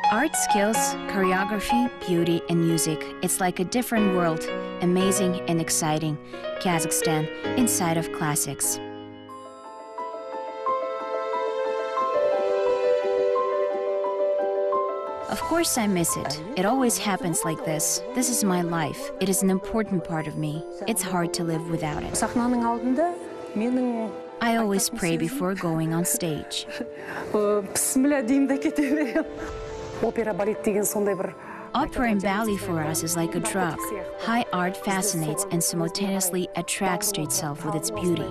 Art skills, choreography, beauty, and music. It's like a different world, amazing and exciting. Kazakhstan, inside of classics. Of course I miss it. It always happens like this. This is my life. It is an important part of me. It's hard to live without it. I always pray before going on stage. Opera and ballet for us is like a drug. High art fascinates and simultaneously attracts to itself with its beauty.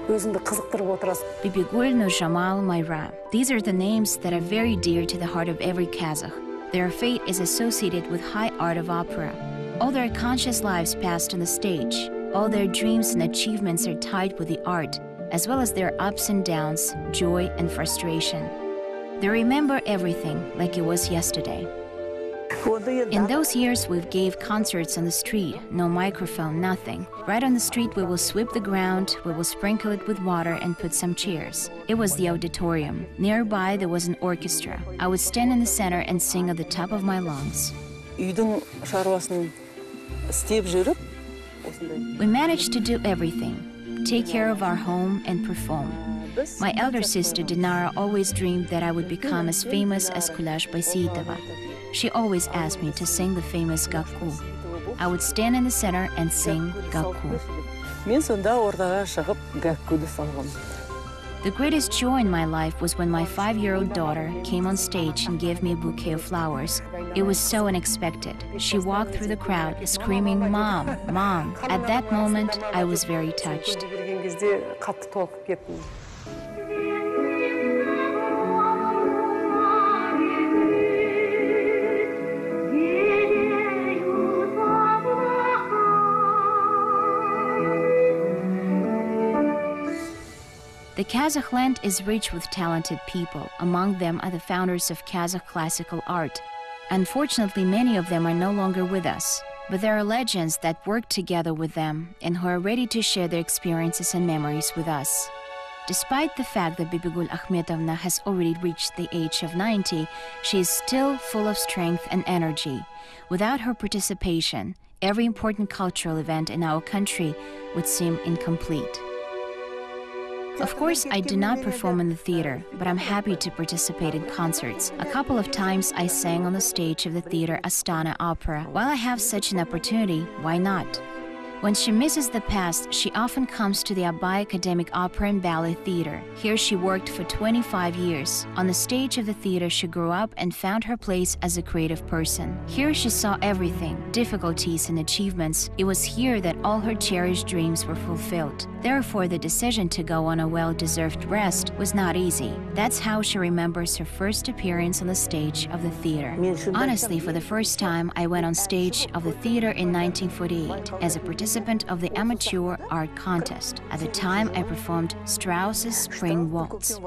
Bibigul, Nurjamal, Mayra. These are the names that are very dear to the heart of every Kazakh. Their fate is associated with high art of opera. All their conscious lives passed on the stage. All their dreams and achievements are tied with the art, as well as their ups and downs, joy and frustration. They remember everything like it was yesterday. In those years, we gave concerts on the street, no microphone, nothing. Right on the street, we will sweep the ground, we will sprinkle it with water and put some chairs. It was the auditorium. Nearby, there was an orchestra. I would stand in the center and sing at the top of my lungs. We managed to do everything, take care of our home and perform. My elder sister, Dinara, always dreamed that I would become as famous as Kulash Baisitova. She always asked me to sing the famous Gakku. I would stand in the center and sing Gakku. The greatest joy in my life was when my 5-year-old daughter came on stage and gave me a bouquet of flowers. It was so unexpected. She walked through the crowd screaming, "Mom, Mom." At that moment, I was very touched. The Kazakh land is rich with talented people. Among them are the founders of Kazakh classical art. Unfortunately, many of them are no longer with us. But there are legends that work together with them and who are ready to share their experiences and memories with us. Despite the fact that Bibigul Akhmetovna has already reached the age of 90, she is still full of strength and energy. Without her participation, every important cultural event in our country would seem incomplete. Of course, I do not perform in the theater, but I'm happy to participate in concerts. A couple of times I sang on the stage of the theater Astana Opera. While I have such an opportunity, why not? When she misses the past, she often comes to the Abai Academic Opera and Ballet Theater. Here she worked for 25 years. On the stage of the theater, she grew up and found her place as a creative person. Here she saw everything, difficulties and achievements. It was here that all her cherished dreams were fulfilled. Therefore, the decision to go on a well-deserved rest was not easy. That's how she remembers her first appearance on the stage of the theater. Honestly, for the first time, I went on stage of the theater in 1948 as a participant of the amateur art contest. At the time, I performed Strauss's Spring Waltz.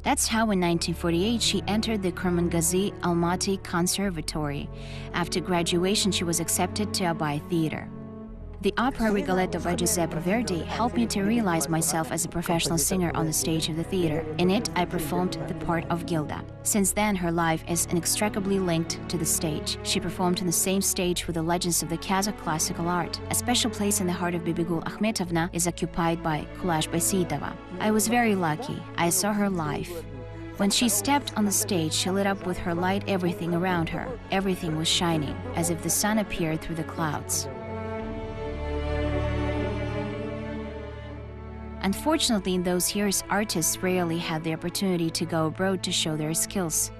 That's how in 1948 she entered the Kurmangazi Almaty Conservatory. After graduation, she was accepted to Abai Theater. The opera Rigoletto by Giuseppe Verdi helped me to realize myself as a professional singer on the stage of the theater. In it, I performed the part of Gilda. Since then, her life is inextricably linked to the stage. She performed on the same stage with the legends of the Kazakh classical art. A special place in the heart of Bibigul Akhmetovna is occupied by Kulash Baisitova. I was very lucky. I saw her live. When she stepped on the stage, she lit up with her light everything around her. Everything was shining, as if the sun appeared through the clouds. Unfortunately, in those years, artists rarely had the opportunity to go abroad to show their skills.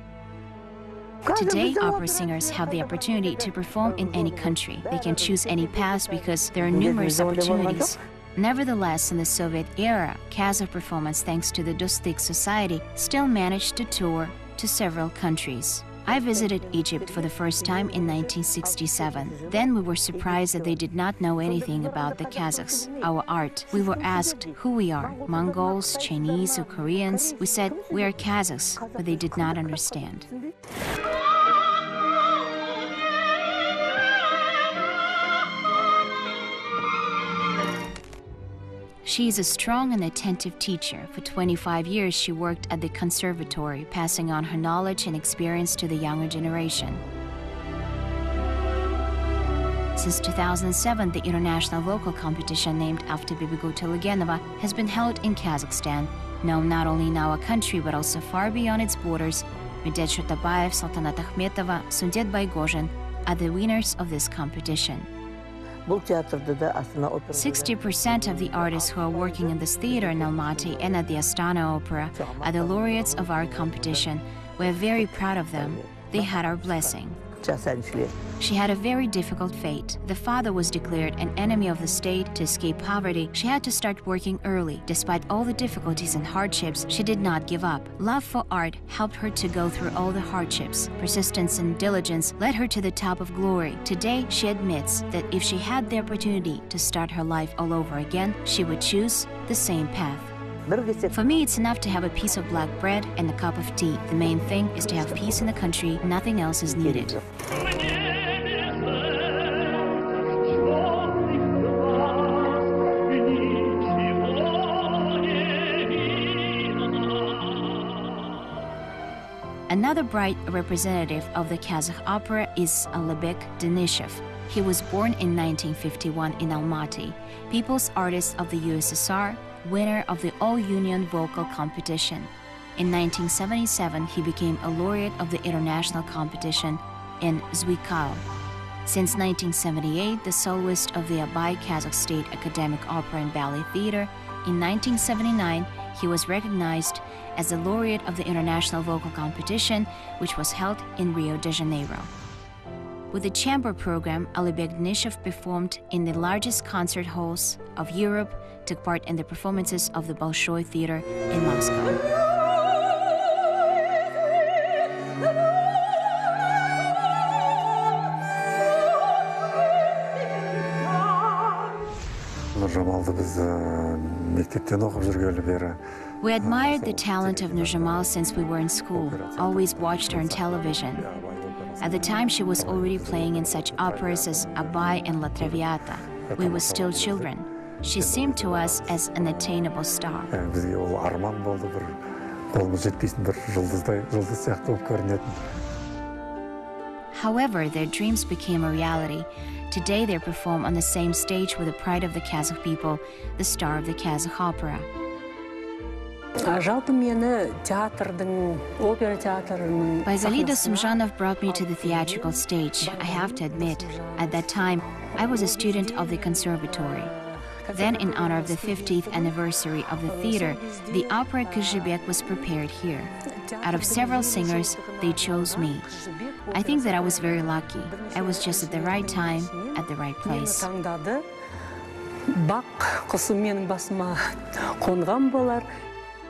Today, opera singers have the opportunity to perform in any country. They can choose any path because there are numerous opportunities. Nevertheless, in the Soviet era, Kazakh performance, thanks to the Dostik Society, still managed to tour to several countries. I visited Egypt for the first time in 1967. Then we were surprised that they did not know anything about the Kazakhs, our art. We were asked who we are, Mongols, Chinese, or Koreans. We said we are Kazakhs, but they did not understand. She is a strong and attentive teacher. For 25 years, she worked at the conservatory, passing on her knowledge and experience to the younger generation. Since 2007, the international vocal competition named after Bibigo Telegenova has been held in Kazakhstan, known not only in our country but also far beyond its borders. Medет Shutabayev, Saltanat Akhmetova, Sundet Baigozhin are the winners of this competition. 60% of the artists who are working in this theater in Almaty and at the Astana Opera are the laureates of our competition. We are very proud of them. They had our blessing. She had a very difficult fate. The father was declared an enemy of the state. To escape poverty, she had to start working early. Despite all the difficulties and hardships, she did not give up. Love for art helped her to go through all the hardships. Persistence and diligence led her to the top of glory. Today, she admits that if she had the opportunity to start her life all over again, she would choose the same path. For me, it's enough to have a piece of black bread and a cup of tea. The main thing is to have peace in the country. Nothing else is needed. Another bright representative of the Kazakh opera is Jibek Denishev. He was born in 1951 in Almaty, People's Artist of the USSR, winner of the All-Union Vocal Competition. In 1977, he became a laureate of the international competition in Zwickau. Since 1978, the soloist of the Abay Kazakh State Academic Opera and Ballet Theater. In 1979, he was recognized as the laureate of the international vocal competition, which was held in Rio de Janeiro. With the chamber program, Jibek Denishev performed in the largest concert halls of Europe, took part in the performances of the Bolshoi Theater in Moscow. We admired the talent of Nurjamal since we were in school, always watched her on television. At the time, she was already playing in such operas as Abay and La Traviata. We were still children. She seemed to us as an attainable star. However, their dreams became a reality. Today, they perform on the same stage with the pride of the Kazakh people, the star of the Kazakh opera. Bayzalida Sumzhanov brought me to the theatrical stage. I have to admit, at that time, I was a student of the conservatory. Then, in honor of the 50th anniversary of the theater, the opera Jibek was prepared here. Out of several singers, they chose me. I think that I was very lucky. I was just at the right time, at the right place.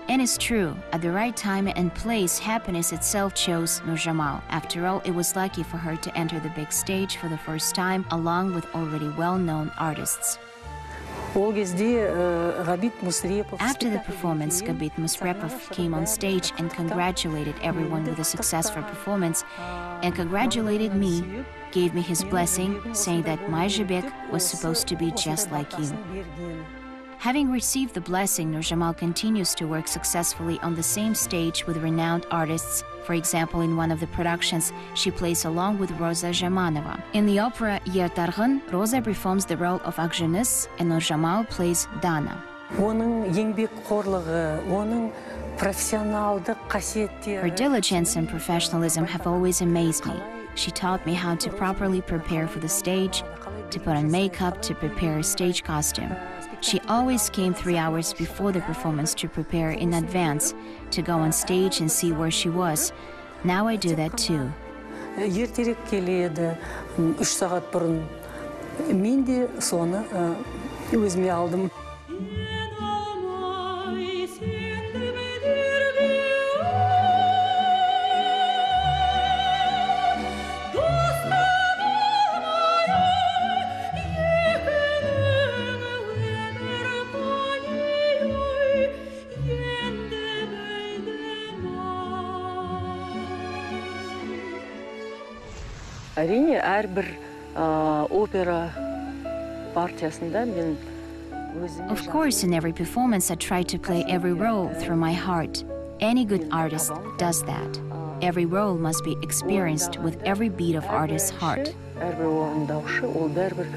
And it's true, at the right time and place, happiness itself chose Nurjamal. After all, it was lucky for her to enter the big stage for the first time, along with already well-known artists. After the performance, Gabit Musrepov came on stage and congratulated everyone with a successful performance, and congratulated me, gave me his blessing, saying that my Jibek was supposed to be just like you. Having received the blessing, Nurjamal continues to work successfully on the same stage with renowned artists. For example, in one of the productions, she plays along with Rosa Zhamanova. In the opera Yer Targ'in, Rosa performs the role of Akjeniz and Nurjamal plays Dana. Her diligence and professionalism have always amazed me. She taught me how to properly prepare for the stage, to put on makeup, to prepare a stage costume. She always came 3 hours before the performance to prepare in advance, to go on stage and see where she was. Now I do that too. ертерек келеді, 3 сағат бұрын. Мен де соны өзіме алдым. Әрине, әрбір опера партиясында мен өзіме... Of course, in every performance, I try to play every role through my heart. Any good artist does that. Every role must be experienced with every beat of artist's heart. Әрбір орындаушы, ол бәрібір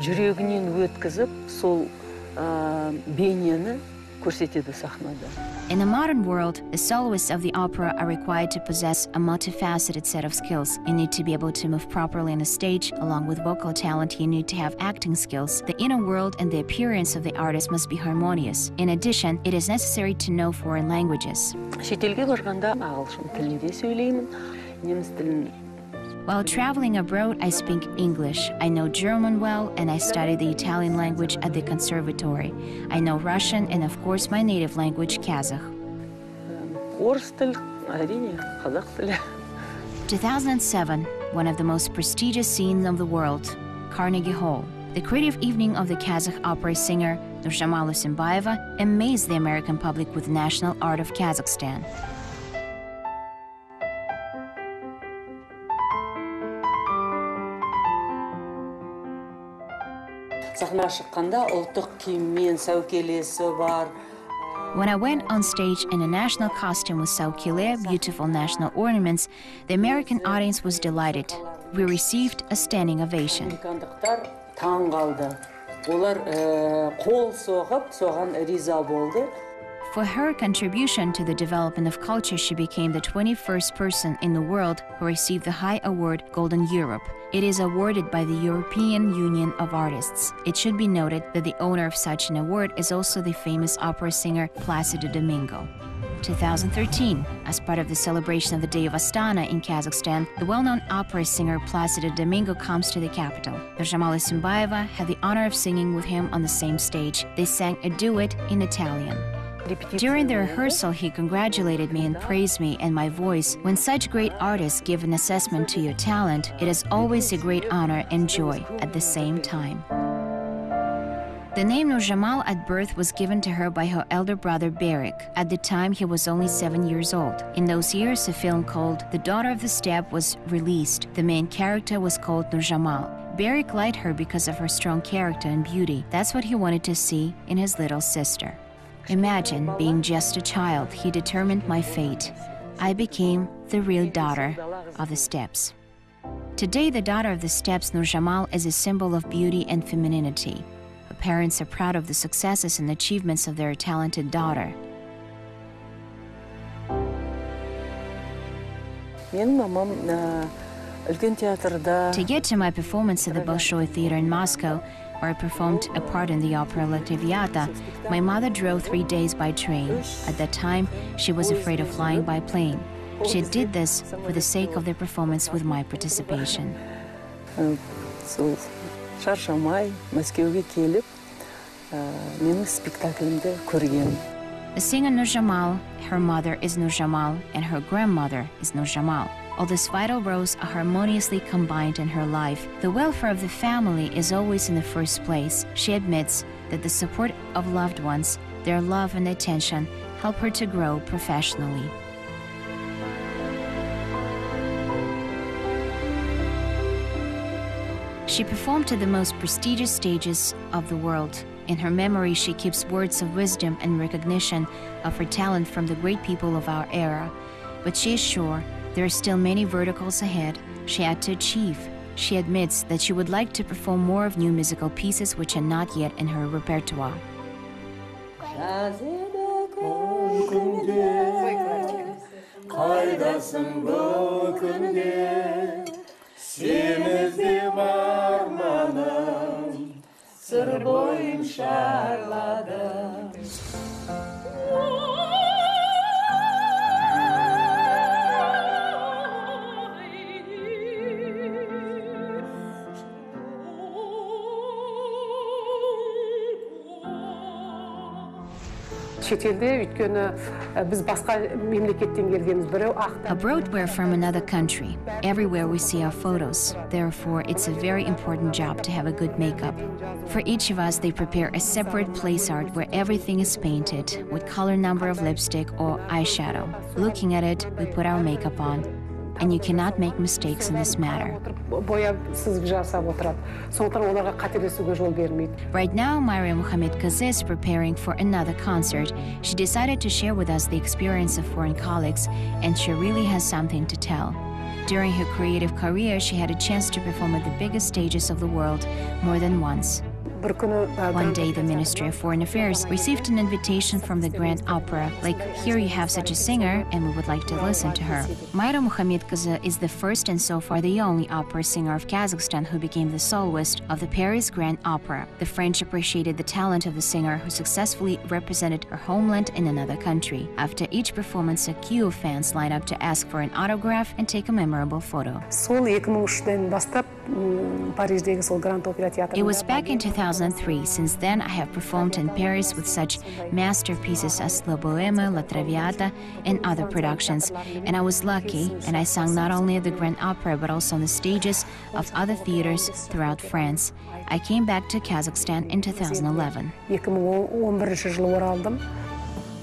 жүрегінен өткізіп, сол бейнені көрсетеді сахнада. In a modern world, the soloists of the opera are required to possess a multifaceted set of skills. You need to be able to move properly on a stage. Along with vocal talent, you need to have acting skills. The inner world and the appearance of the artist must be harmonious. In addition, it is necessary to know foreign languages. Шетелге барғанда ағылшын тілінде сөйлеймін, неміс тілін. While traveling abroad, I speak English. I know German well, and I study the Italian language at the conservatory. I know Russian and, of course, my native language, Kazakh. Орыс тіл, әрине, қазақ тілі. 2007, one of the most prestigious scenes of the world, Carnegie Hall. The creative evening of the Kazakh opera singer Nurjamal Usimbayeva amazed the American public with national art of Kazakhstan. Сахнаға шыққанда ұлттық киіммен сәукелесі бар. When I went on stage in a national costume with saukile, beautiful national ornaments, the American audience was delighted. We received a standing ovation. Американдықтар таң қалды. Олар қол соғып, соған риза болды. For her contribution to the development of culture, she became the 21st person in the world who received the high award Golden Europe. It is awarded by the European Union of Artists. It should be noted that the owner of such an award is also the famous opera singer Placido Domingo. 2013, as part of the celebration of the Day of Astana in Kazakhstan, the well-known opera singer Placido Domingo comes to the capital. Nurjamal Usimbayeva had the honor of singing with him on the same stage. They sang a duet in Italian. During the rehearsal, he congratulated me and praised me and my voice. When such great artists give an assessment to your talent, it is always a great honor and joy at the same time. The name Nurjamal at birth was given to her by her elder brother Berik. At the time, he was only 7 years old. In those years, a film called The Daughter of the Steppe was released. The main character was called Nurjamal. Berik liked her because of her strong character and beauty. That's what he wanted to see in his little sister. Imagine being just a child. He determined my fate. I became the real daughter of the steppes. Today, the daughter of the steppes, Nurjamal, is a symbol of beauty and femininity. Her parents are proud of the successes and achievements of their talented daughter. To get to my performance at the Bolshoi Theater in Moscow, where I performed a part in the opera La Traviata, my mother drove 3 days by train. At that time, she was afraid of flying by plane. She did this for the sake of the performance with my participation. The singer Nurjamal, her mother is Nurjamal, and her grandmother is Nurjamal. All these vital roles are harmoniously combined in her life. The welfare of the family is always in the first place. She admits that the support of loved ones, their love and attention, help her to grow professionally. She performed to the most prestigious stages of the world. In her memory, she keeps words of wisdom and recognition of her talent from the great people of our era. But she is sure there are still many verticals ahead she had to achieve. She admits that she would like to perform more of new musical pieces which are not yet in her repertoire. шетелде өйткені біз басқа мемлекеттен келгенбіз біреу Abroad, we're from another country. Everywhere we see our photos. Therefore, it's a very important job to have a good makeup. For each of us, they prepare a separate place art where everything is painted with color number of lipstick or eyeshadow. Looking at it, we put our makeup on. And you cannot make mistakes in this matter. Right now, Myra Mohamed Kaze is preparing for another concert. She decided to share with us the experience of foreign colleagues, and she really has something to tell. During her creative career, she had a chance to perform at the biggest stages of the world more than once. One day, the Ministry of Foreign Affairs received an invitation from the Grand Opera, like, here you have such a singer, and we would like to listen to her. Myra Mohamed Kaze is the first and so far the only opera singer of Kazakhstan who became the soloist of the Paris Grand Opera. The French appreciated the talent of the singer who successfully represented her homeland in another country. After each performance, a queue of fans lined up to ask for an autograph and take a memorable photo. It was back in 2003. Since then, I have performed in Paris with such masterpieces as La Bohème, La Traviata, and other productions. And I was lucky, and I sang not only at the Grand Opera, but also on the stages of other theaters throughout France. I came back to Kazakhstan in 2011.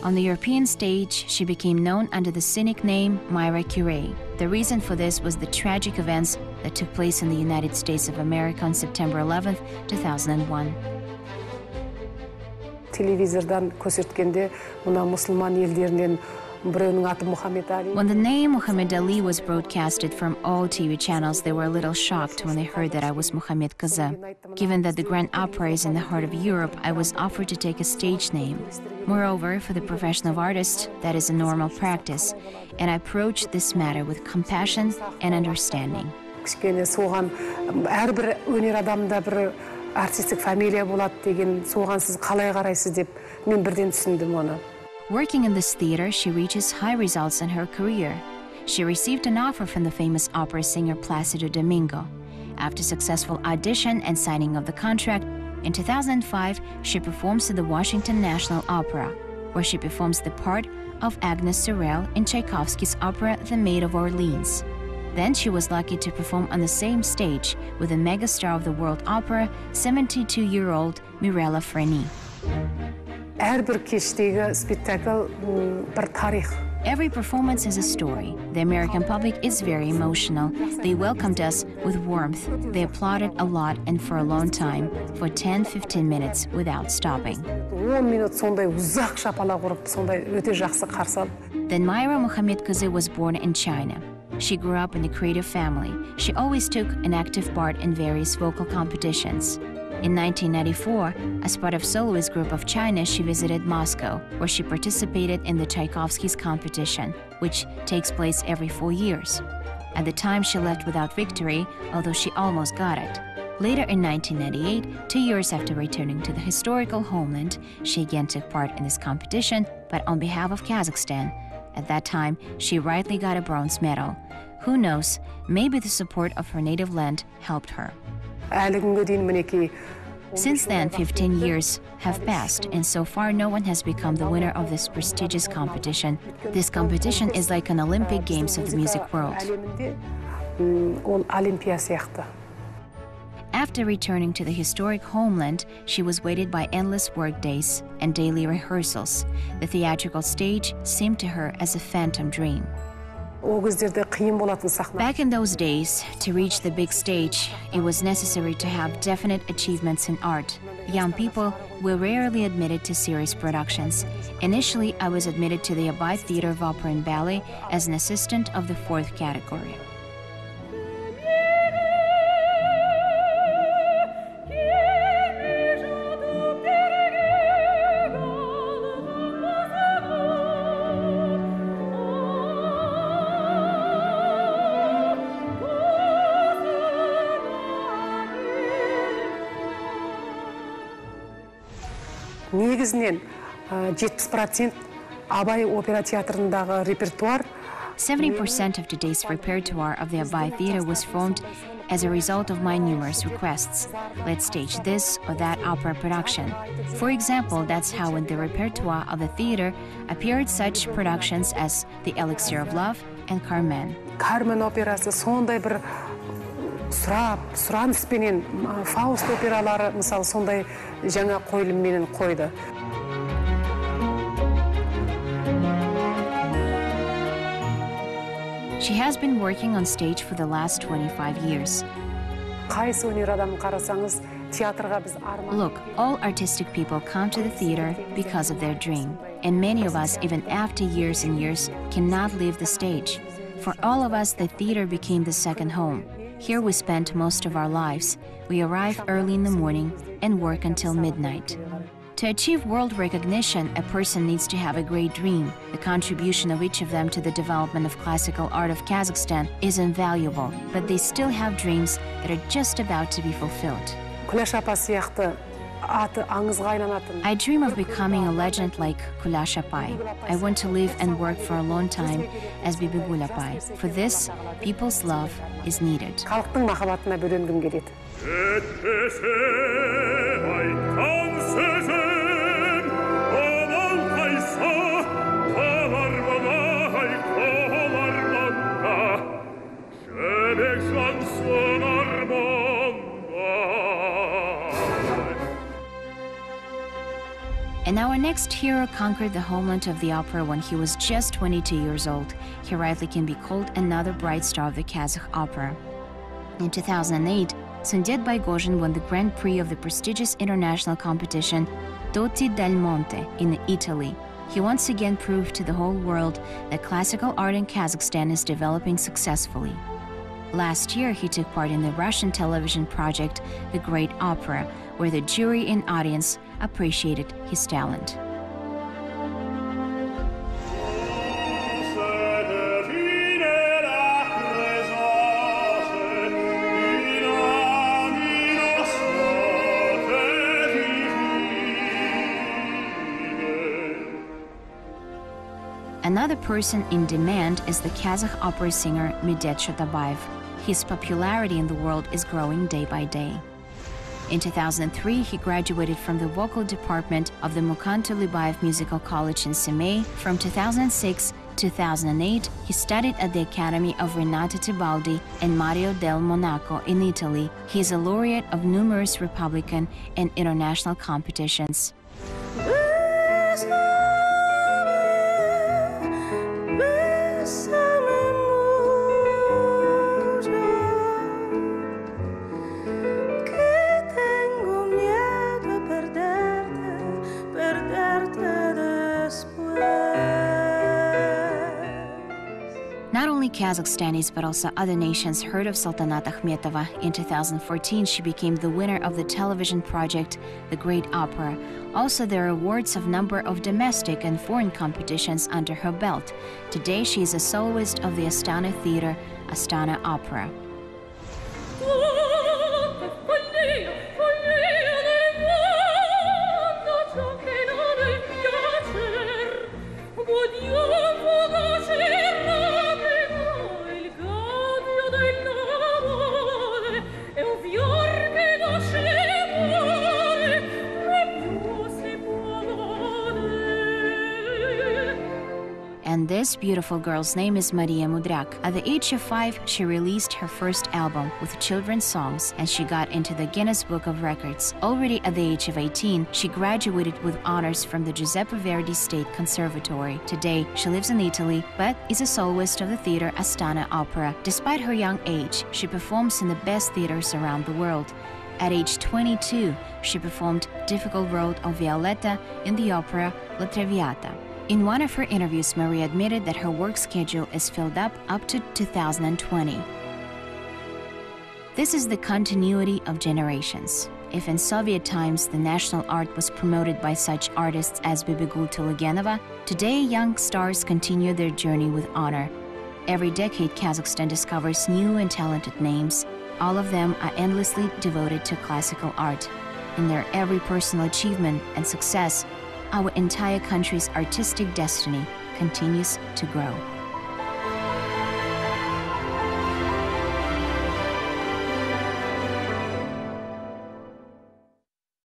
On the European stage, she became known under the cynic name Myra Curie. The reason for this was the tragic events that took place in the United States of America on September 11, 2001. Телевизордан көрсеткенде мына мұсылман елдерінен біреуінің аты Мұхаммед Али. When the name Muhammad Ali was broadcasted from all TV channels, they were a little shocked when they heard that I was Mohamed Kaze. Given that the Grand Opera is in the heart of Europe, I was offered to take a stage name. Moreover, for the professional artist, that is a normal practice, and I approached this matter with compassion and understanding. Кішкене соған әрбір өнер адамында бір артистік фамилия болады деген, соған сіз қалай қарайсыз деп мен бірден түсіндім оны. Working in this theater, she reaches high results in her career. She received an offer from the famous opera singer Placido Domingo. After successful audition and signing of the contract, in 2005, she performs at the Washington National Opera, where she performs the part of Agnes Sorel in Tchaikovsky's opera The Maid of Orleans. Then she was lucky to perform on the same stage with the megastar of the world opera, 72-year-old Mirella Freni. Әрбір кештегі спектакль бір тарих. Every performance is a story. The American public is very emotional. They welcomed us with warmth. They applauded a lot and for a long time, for 10-15 minutes without stopping. 10 минут сондай ұзақ шапалақ ұрып, сондай өте жақсы қарсы алды. Then Myra Mohamed Kaze was born in China. She grew up in a creative family. She always took an active part in various vocal competitions. In 1994, as part of soloist group of China, she visited Moscow, where she participated in the Tchaikovsky's competition, which takes place every 4 years. At the time, she left without victory, although she almost got it. Later in 1998, 2 years after returning to the historical homeland, she again took part in this competition, but on behalf of Kazakhstan. At that time, she rightly got a bronze medal. Who knows, maybe the support of her native land helped her. Since then, 15 years have passed, and so far no one has become the winner of this prestigious competition. This competition is like an Olympic Games of the music world. After returning to the historic homeland, she was weighted by endless work days and daily rehearsals. The theatrical stage seemed to her as a phantom dream. Back in those days, to reach the big stage, it was necessary to have definite achievements in art. Young people were rarely admitted to serious productions. Initially, I was admitted to the Abide Theater of Opera and Ballet as an assistant of the 4th category. Негізінен 70% Абай опера театрындағы репертуар 70% of today's repertoire of the Abay Theater was formed as a result of my numerous requests. Let's stage this or that opera production. For example, that's how in the repertoire of the theater appeared such productions as The Elixir of Love and Carmen. Carmen операсы сондай бір сұраныспенен Фауст опералары мысалы сондай жаңа қойылымменен қойды. She has been working on stage for the last 25 years. Қайсы өнер адамын қарасаңыз, театрға біз арман. Look, all artistic people come to the theater because of their dream. And many of us, even after years and years, cannot leave the stage. For all of us, the theater became the second home. Here we spend most of our lives. We arrive early in the morning and work until midnight. To achieve world recognition, a person needs to have a great dream. The contribution of each of them to the development of classical art of Kazakhstan is invaluable, but they still have dreams that are just about to be fulfilled. I dream of becoming a legend like Kulash Apay. I want to live and work for a long time as Bibigul Apay. For this, people's love is needed. And our next hero conquered the homeland of the opera when he was just 22 years old. He rightly can be called another bright star of the Kazakh opera. In 2008, Sundet Baigozhin won the Grand Prix of the prestigious international competition Dotti del Monte in Italy. He once again proved to the whole world that classical art in Kazakhstan is developing successfully. Last year, he took part in the Russian television project The Great Opera, where the jury and audience appreciated his talent. Another person in demand is the Kazakh opera singer Medет Shotabayev. His popularity in the world is growing day by day. In 2003, he graduated from the vocal department of the Mukan Tulibayev Musical College in Semey. From 2006 to 2008, he studied at the Academy of Renato Tibaldi and Mario del Monaco in Italy. He is a laureate of numerous Republican and international competitions. Not only Kazakhstanis, but also other nations heard of Saltanat Akhmetova. In 2014, she became the winner of the television project The Great Opera. Also, there are awards of number of domestic and foreign competitions under her belt. Today, she is a soloist of the Astana Theater, Astana Opera. And this beautiful girl's name is Maria Mudrak. At the age of 5, she released her first album with children's songs, and she got into the Guinness Book of Records. Already at the age of 18, she graduated with honors from the Giuseppe Verdi State Conservatory. Today, she lives in Italy, but is a soloist of the theater Astana Opera. Despite her young age, she performs in the best theaters around the world. At age 22, she performed Difficult Road of Violetta in the opera La Traviata. In one of her interviews, Maria admitted that her work schedule is filled up to 2020. This is the continuity of generations. If in Soviet times the national art was promoted by such artists as Bibigul Tulugenova, today young stars continue their journey with honor. Every decade, Kazakhstan discovers new and talented names. All of them are endlessly devoted to classical art. In their every personal achievement and success, our entire country's artistic destiny continues to grow.